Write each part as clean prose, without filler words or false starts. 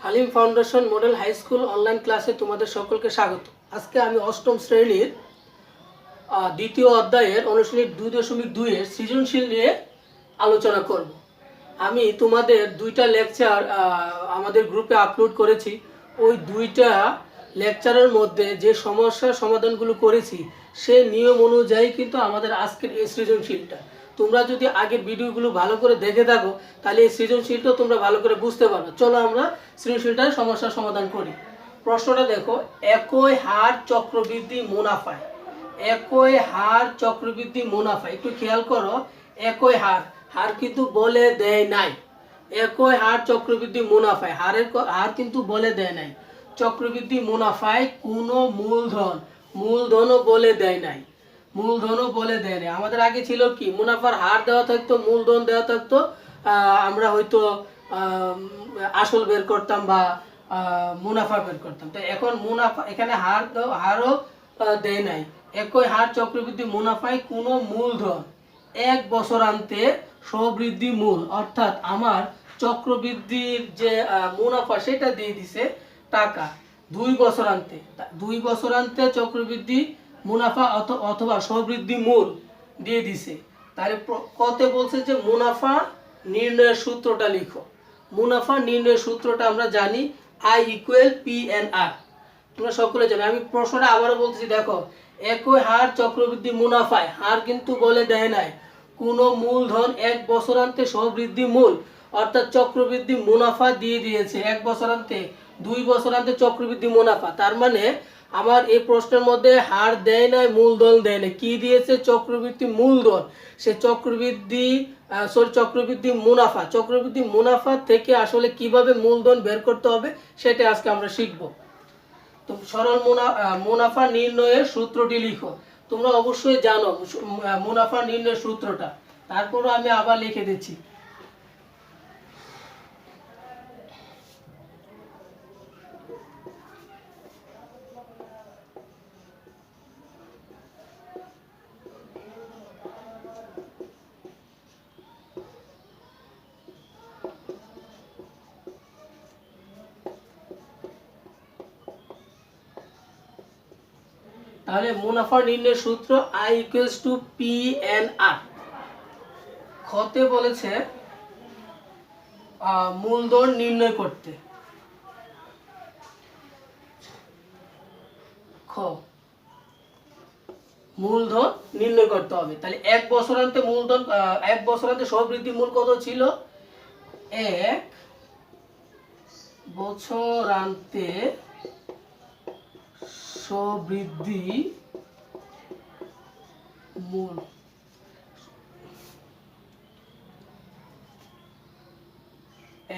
Halim foundation model high school online ক্লাসে তোমাদের সকলকে স্বাগত। আজকে আমি অষ্টম শ্রেণীর দ্বিতীয় অধ্যায়ের অনুশীলনী 2.2 এর সৃজনশীল নিয়ে আলোচনা করব। আমি তোমাদের দুইটা লেকচার আমাদের গ্রুপে আপলোড করেছি। ওই দুইটা লেকচারের মধ্যে যে সমস্যার সমাধানগুলো করেছি সেই নিয়ম অনুযায়ী কিন্তু আমাদের আজকের এই সৃজনশীলটা। তোমরা যদি আগের ভিডিওগুলো ভালো করে দেখে থাকো তাহলে এই সৃজনশীলটা তোমরা ভালো করে বুঝতে পারবে। চলো আমরা সৃজনশীলটার সমস্যার সমাধান করি। প্রশ্নটা দেখো, একই হার চক্রবৃদ্ধি মুনাফায়। একই হার চক্রবৃদ্ধি মুনাফা, একটু খেয়াল করো। একই হার, হার কিন্তু বলে দেয় নাই। একই হার চক্রবৃদ্ধি মুনাফায়, হার কিন্তু বলে দেয় নাই। চক্রবৃদ্ধি মুনাফায় কোনো মূলধনও বলে দেয় নাই। মূলধনও বলে দেয় নাই। আমাদের আগে ছিল কি, মুনাফার হার দেওয়া থাকতো, মূলধন দেওয়া থাকতো, আমরা হয়তো আসল বের করতাম বা মুনাফা বের করতাম। তো এখন মুনাফা, এখানে হারও দেয় নাই। একই হার চক্রবৃদ্ধি মুনাফায় কোনো মূলধন এক বছরান্তে সবৃদ্ধি মূল, অর্থাৎ আমার চক্রবৃদ্ধির যে মুনাফা সেটা দিয়ে দিছে টাকা 2 বছরান্তে। 2 বছরান্তে চক্রবৃদ্ধি মুনাফা অথবা সবৃদ্ধি মূল দিয়ে দিছে। তাহলে কতে বলছে যে মুনাফা নির্ণয়ের সূত্রটা লিখো। মুনাফা নির্ণয়ের সূত্রটা আমরা জানি, I=P/R। তোমরা সকলে জানো। আমি প্রশ্নটা আবারও বলতেছি, দেখো। একই হার চক্রবৃদ্ধি মুনাফায়, হার কিন্তু বলে দেয় নাই। কোনো মূলধন এক বছরান্তে সবৃদ্ধি মূল, অর্থাৎ চক্রবৃদ্ধি মুনাফা দিয়ে দিয়েছে 1 বছরান্তে। 2 বছরান্তে চক্রবৃদ্ধি মুনাফা, তার মানে আমার এই প্রশ্নের মধ্যে হার দেয় নাই, মূলধন দেয় নাই। কি দিয়েছে? চক্রবৃদ্ধি মূলধন। সে চক্রবৃদ্ধি মুনাফা। চক্রবৃদ্ধি মুনাফা থেকে আসলে কিভাবে মূলধন বের করতে হবে সেটা আজকে আমরা শিখব। তো সরল মুনাফা নির্ণয়ের সূত্রটি লিখো। তোমরা অবশ্যই জানো মুনাফা নির্ণয়ের সূত্রটা, তারপরও আমি আবার লিখে দিচ্ছি। তাহলে মুনাফা নির্ণয়ের সূত্র I=P/R। খতে বলেছে মূলধন নির্ণয় করতে। খ, মূলধন নির্ণয় করতে হবে। তাহলে 1 বছরান্তে মূলধন, 1 বছরান্তে সবৃদ্ধি মূল কত ছিল? 1 বছরান্তে সবৃদ্ধি মূল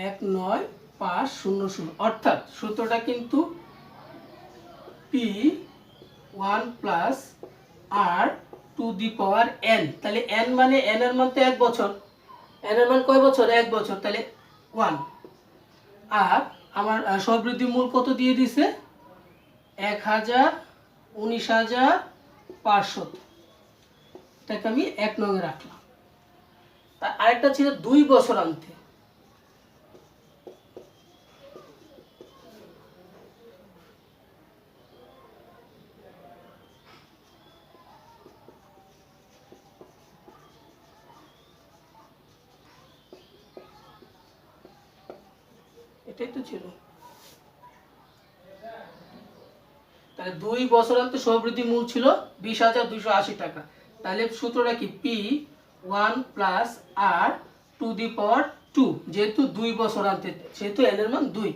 19500, অর্থাৎ সূত্রটা কিন্তু P1 + R⁴n। তাহলে n মানে, n এর মান তো 1 বছর। n এর মান কয় বছর? 1 বছর। তাহলে 1। আর আমার সবৃদ্ধি মূল কত দিয়ে দিছে? 19,500। এটাকে আমি 1 নঙে রাখলাম। তার আরেকটা ছিল 2 বছরান্তে। এটাই তো ছিল। তাহলে 2 বছরান্তে সবৃদ্ধি মূল ছিল 20,280 টাকা। তাহলে সূত্রটা কি? P1 + R⁴2। যেহেতু 2 বছরান্তে, সেহেতু n এর মান 2।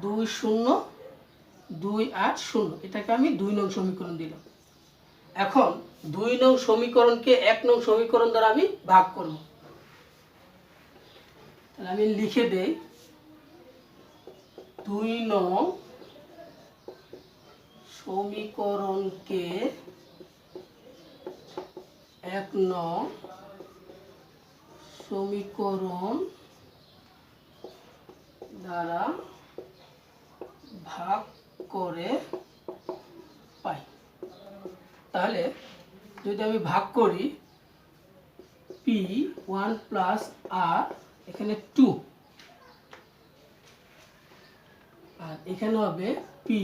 20280, এটাকে আমি 2 নং সমীকরণ দিলাম। এখন 2 নং সমীকরণকে 1 নং সমীকরণ দ্বারা আমি ভাগ করব। তাহলে আমি লিখে দেই, 2 নং সমীকরণকে 1 নং সমীকরণ দ্বারা ভাগ করে পাই। তাহলে যদি আমি ভাগ করি, P1 + R, এখানে 2, এখানে হবে পি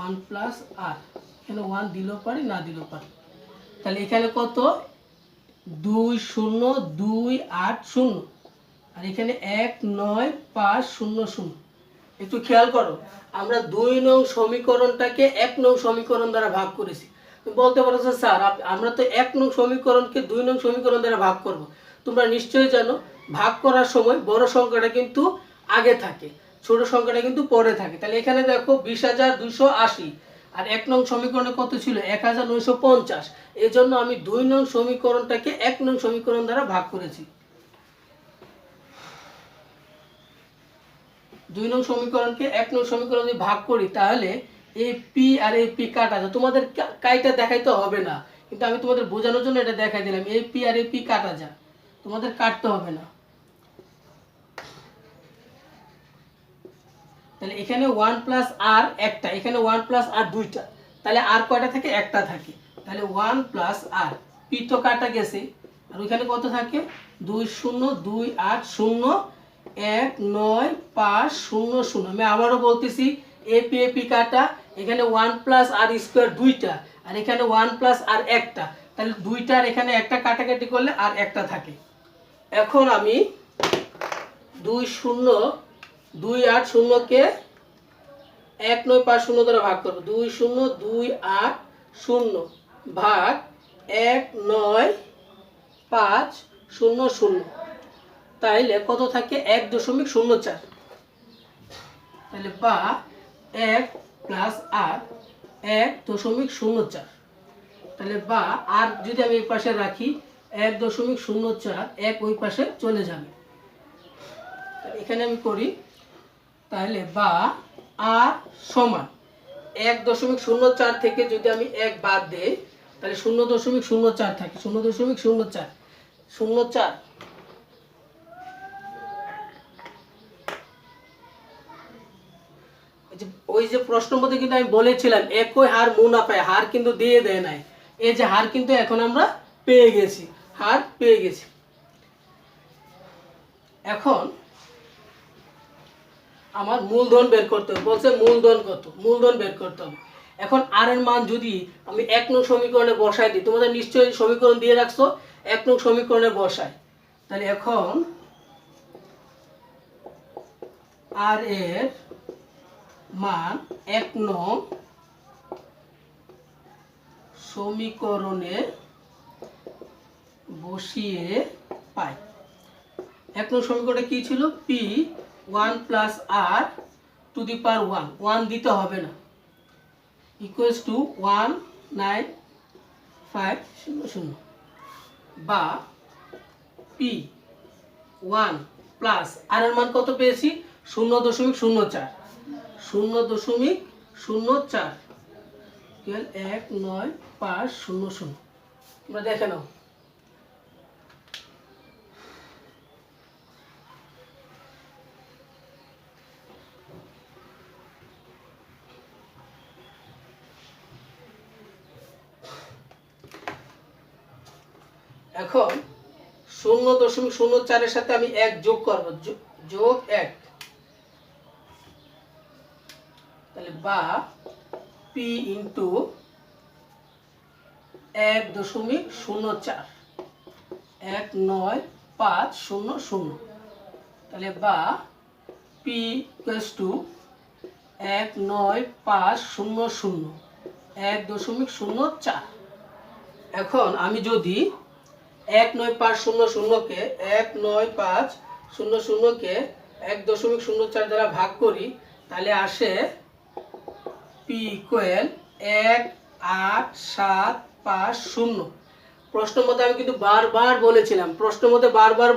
1 প্লাস আর, এখানে 1 দিলেও পারি না দিলেও পারি। তাহলে এখানে কত 2 0 2 8 0, আর এখানে 1 9 5 0 0। একটু খেয়াল করো, আমরা 2 নং সমীকরণটাকে 1 নং সমীকরণ দ্বারা ভাগ করেছি। তুমি বলতে পারো যে স্যার আমরা তো 1 নং সমীকরণকে 2 নং সমীকরণ দ্বারা ভাগ করব। তোমরা নিশ্চয়ই জানো ভাগ করার সময় বড় সংখ্যাটা কিন্তু আগে থাকে, ছোট সংখ্যাটা কিন্তু পরে থাকে। তাহলে এখানে দেখো 20,280, আর 1 নং সমীকরণে কত ছিল 1950। এই জন্য আমি 2 নং সমীকরণটাকে 1 নং সমীকরণ দ্বারা ভাগ করেছি। 2 নং সমীকরণকে 1 নং সমীকরণ দিয়ে ভাগ করি, তাহলে এই পি আর এই পি কাটা যায়। তোমাদের কাইটা দেখাইতে হবে না, কিন্তু আমি তোমাদের বোঝানোর জন্য এটা দেখাই দিলাম। এই পি আর এই পি কাটা যায়, তোমাদের কাটতে হবে না। তাহলে এখানে 1 প্লাস আর একটা, এখানে 1 প্লাস আর দুইটা, তাহলে আর কয়টা থাকে একটা থাকে। তাহলে 1 প্লাস আর, পি তো কাটা গেছে, আর ওইখানে কত থাকে 2 0 2 8 0 1 9 5 0 0। আমি আবারও বলতেছি এপি কাটা, এখানে 1 প্লাস আর স্কোয়ার দুইটা, আর এখানে 1 প্লাস আর একটা, তাহলে দুইটার এখানে একটা কাটাকাটি করলে আর একটা থাকে। এখন আমি 2 0 2 8 0কে 1 9 5 0 দ্বারা ভাগ করবো। 2 0 2 8 0 ভাগ 1 9 5 0 0, তাইলে কত থাকে 1.04। তাহলে বা 1 প্লাস আর 1.04। তাহলে বা আর যদি আমি এই পাশে রাখি 1.04, 1 ওই পাশে চলে যাবে। এখানে আমি করি, তাহলে বা আর সমান 1.04 থেকে যদি আমি 1 বাদ দেই, তাহলে 0.04 থাকে। 0.04 04। ওই যে প্রশ্নের মধ্যে কিন্তু আমি বলেছিলাম একই হার মুনাফায়, হার কিন্তু দিয়ে দেয় নাই। এই যে হার কিন্তু এখন আমরা পেয়ে গেছি, হার পেয়ে গেছি। এখন আমার মূলধন বের করতে হবে, বলছে মূলধন কত, মূলধন বের করতে হবে। এখন আর এর মান যদি আমি 1 নং সমীকরণে বসাই দিই, তোমাদের নিশ্চয়ই সমীকরণ দিয়ে রাখছো, 1 নং সমীকরণে বসাই। তাহলে এখন আর এর মান 1 নং সমীকরণে বসিয়ে পাই। 1 নং সমীকরণে কি ছিল, P 1 plus r to the power 1, 1 দিতে হবে না, ইকুয়ালস টু 19500, বা পি 1 প্লাস আর এর মান কত পেয়েছি 0.04, 0.04 19500। তোমরা দেখে নাও। এখন 0.04 এর সাথে আমি 1 যোগ করব, যোগ 1, তাহলে বা পি ইন্টু 1.04 19500, তাহলে বা পি ইকুয়ালস টু 19500 1.04। এখন আমি যদি 19500কে 19500কে 1.04 দ্বারা ভাগ করি, তাহলে আসে পি ইকুয়াল 18750। প্রশ্নের মধ্যে আমি কিন্তু বারবার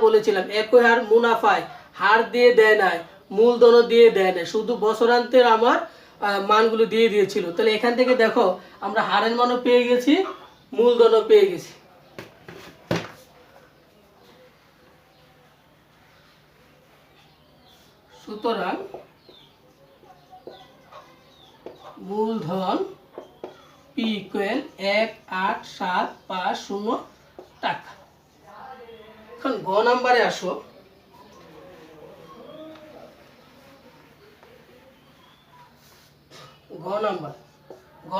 বলেছিলাম একই হার মুনাফায়, হার দিয়ে দেয় নাই, মূলধনও দিয়ে দেয় নাই, শুধু বছরান্তের আমার মানগুলো দিয়ে দিয়েছিল। তাহলে এখান থেকে দেখো আমরা হারের মানও পেয়ে গেছি, মূলধনও পেয়ে গেছি। সুতরাং মূলধন পি ইকুয়াল 18750 টাকা। এখন গ নাম্বারে আসো। গ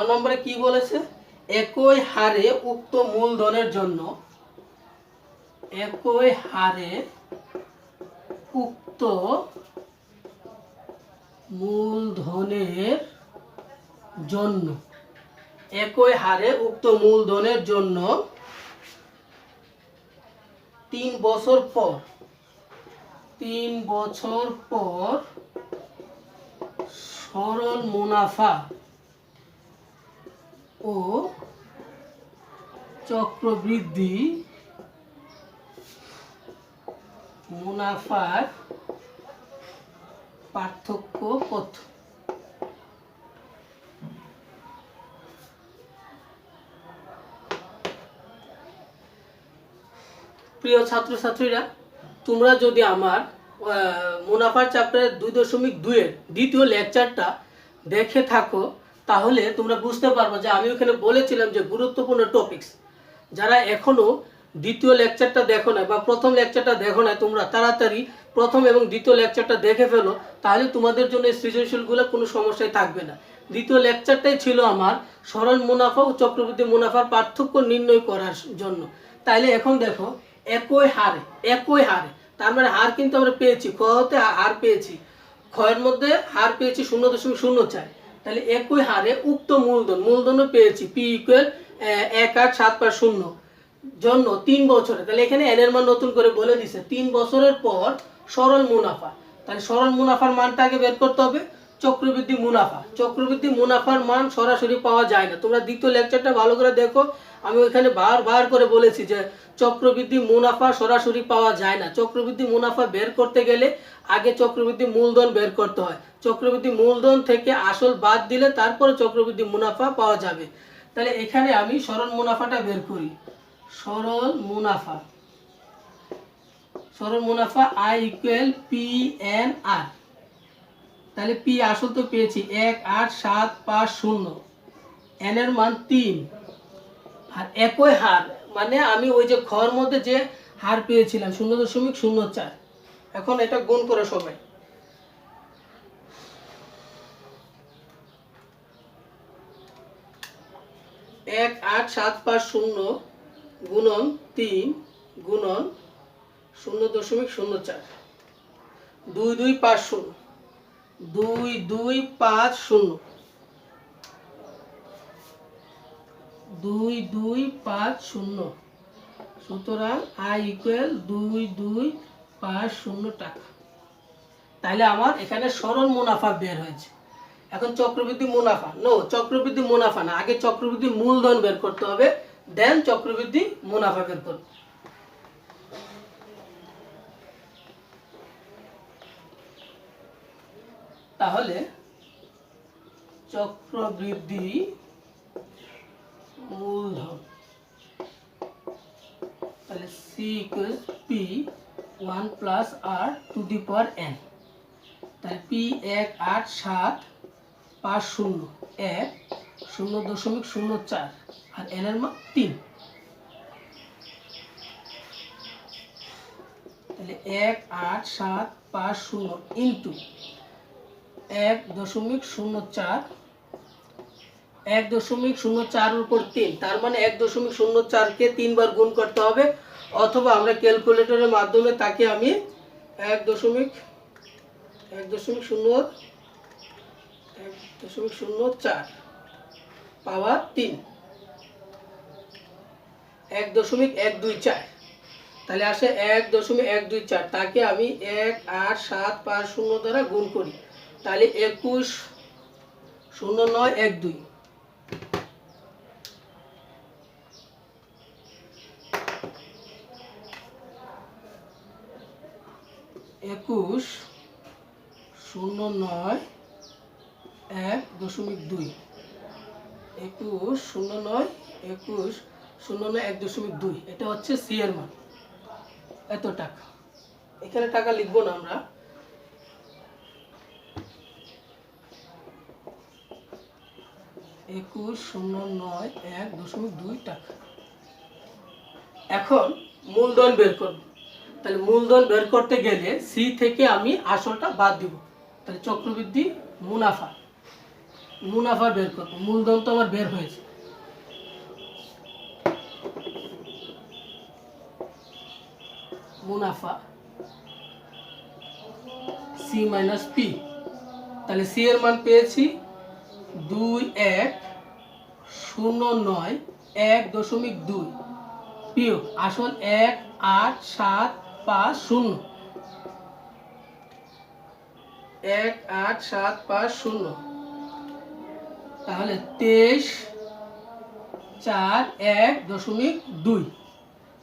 নম্বরে কি বলেছে, একই হারে উক্ত মূলধনের জন্য, একই হারে উক্ত মূলধনের জন্য, একই হারে উক্ত মূলধনের জন্য 3 বছর পর, 3 বছর পর সরল মুনাফা ও চক্রবৃদ্ধি মুনাফার পার্থক্য কত? প্রিয় ছাত্রছাত্রীরা, তোমরা যদি আমার মুনাফার চ্যাপ্টারের 2.2 এর দ্বিতীয় লেকচারটা দেখে থাকো, তাহলে তোমরা বুঝতে পারবে যে আমি ওখানে বলেছিলাম যে গুরুত্বপূর্ণ টপিকস, যারা এখনো দ্বিতীয় লেকচারটা দেখো না বা প্রথম লেকচারটা দেখো না, তোমরা তাড়াতাড়ি প্রথম এবং দ্বিতীয় লেকচারটা দেখে ফেলো, তাহলে তোমাদের জন্য এই সৃজনশীলগুলো কোনো সমস্যায় থাকবে না। দ্বিতীয় লেকচারটাই ছিল আমার সরল মুনাফা ও চক্রবৃদ্ধি মুনাফার পার্থক্য নির্ণয় করার জন্য। তাইলে এখন দেখো, একই হারে, একই হারে, তার মানে হার কিন্তু আমরা পেয়েছি, খ হতে হার পেয়েছি, ক্ষয়ের মধ্যে হার পেয়েছি 0.04, তাহলে একই হারে উক্ত মূলধন, মূলধনও পেয়েছি পি ইকুয়াল 18750 জন্য 3 বছরে, তাহলে এখানে এন এর মান নতুন করে বলে দিছে 3 বছরের পর সরল মুনাফা, তাহলে সরল মুনাফার মানটা আগে বের করতে হবে। চক্রবৃদ্ধি মুনাফা, চক্রবৃদ্ধি মুনাফার মান সরাসরি পাওয়া যায় না, তোমরা দ্বিতীয় লেকচারটা ভালো করে দেখো, আমি ওইখানে বারবার করে বলেছি যে চক্রবৃদ্ধি মুনাফা সরাসরি পাওয়া যায় না। চক্রবৃদ্ধি মুনাফা বের করতে গেলে আগে চক্রবৃদ্ধি মূলধন বের করতে হয়, চক্রবৃদ্ধি মূলধন থেকে আসল বাদ দিলে তারপরে চক্রবৃদ্ধি মুনাফা পাওয়া যাবে। তাহলে এখানে আমি সরল মুনাফাটা বের করি, সরল মুনাফা, সরল মুনাফা আই ইকুয়াল পি এন আর, তাহলে পি আসল তো পেয়েছি 18750, এন এর মান 3, আর একই হার মানে আমি ওই যে ঘর মধ্যে যে হার পেয়েছিলাম 0.04, এখন এটা গুণ করে সবাই, 18750 গুণন 3 গুণন 0.04, 2250, 2250, 2250, সুতরাং আই ইকুয়াল 2250 টাকা। তাহলে আমার এখানে সরল মুনাফা বের হয়েছে। এখন চক্রবৃদ্ধি মুনাফা, নো চক্রবৃদ্ধি মুনাফা না, আগে চক্রবৃদ্ধি মূলধন বের করতে হবে, দেন চক্রবৃদ্ধি মুনাফা বের করতে। তাহলে চক্রবৃদ্ধি মূলধন, তাহলে C equal P 1 plus r to the power n, তাহলে পি 18750 0.04 আর এন এর মান 3, তাহলে 18750 ইন্টু 1.04, 1.04 উপর 3, তার মানে 1.04 কে 3 বার গুণ করতে হবে, অথবা আমরা ক্যালকুলেটরের মাধ্যমে তাকে আমি 1.04 পাওয়ার 3, 1.124, তাহলে আসে 1.124, তাকে আমি 18750 দ্বারা গুণ করি, তাহলে 210912, একুশ 09 1.2, 2109 এটা হচ্ছে সি এর মান, এত টাকা। এখানে টাকা লিখবো না আমরা, টাকা। এখন মূলধন বের করব, তাহলে মূলধন বের করতে গেলে সি থেকে আমি আসলটা বাদ দিব, তাহলে চক্রবৃদ্ধি মুনাফা মুনাফা বের করব। মূলধন তো আমার বের হয়েছে, মুনাফা সি মাইনাস পি। তাহলে সি এর মান পেয়েছি 2109.1.2 বিয়োগ আসল 18750, 18750, তাহলে 23,401.2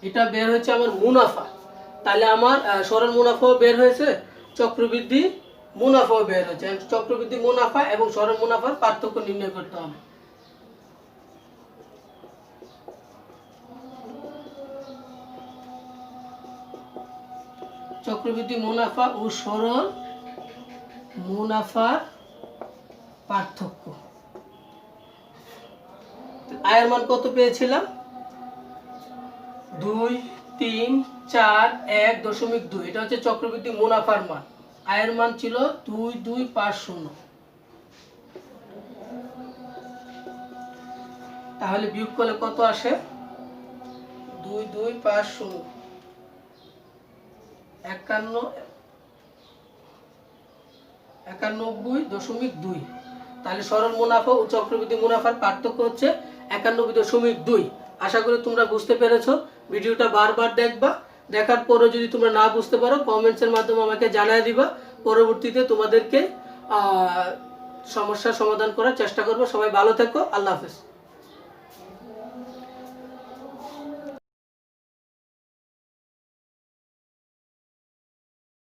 এটা বের হয়েছে আমার মুনাফা। তাহলে আমার সরল মুনাফাও বের হয়েছে, চক্রবৃদ্ধি মুনাফাও বের হয়েছে। চক্রবৃদ্ধি মুনাফা এবং সরল মুনাফার পার্থক্য নির্ণয় করতে হবে। চক্রবৃদ্ধি মুনাফা ও সরল মুনাফার পার্থক্য। আয়ের মান কত পেয়েছিলাম? 2341.2। এটা হচ্ছে চক্রবৃদ্ধি মুনাফার মান। আয়ের মান ছিল 2250। তাহলে বিয়োগ করলে কত আসে? 2250 91.2। তাহলে সরল মুনাফা ও চক্রবৃদ্ধি মুনাফার পার্থক্য হচ্ছে 91.2। আশা করি তোমরা বুঝতে পেরেছো। ভিডিওটা বারবার দেখবা, দেখার পরে যদি তোমরা না বুঝতে পারো কমেন্টসের মাধ্যমে আমাকে জানিয়ে দিবা। পরবর্তীতে তোমাদেরকে সমস্যার সমাধান করার চেষ্টা করবো। সবাই ভালো থেকো, আল্লাহ হাফেজ।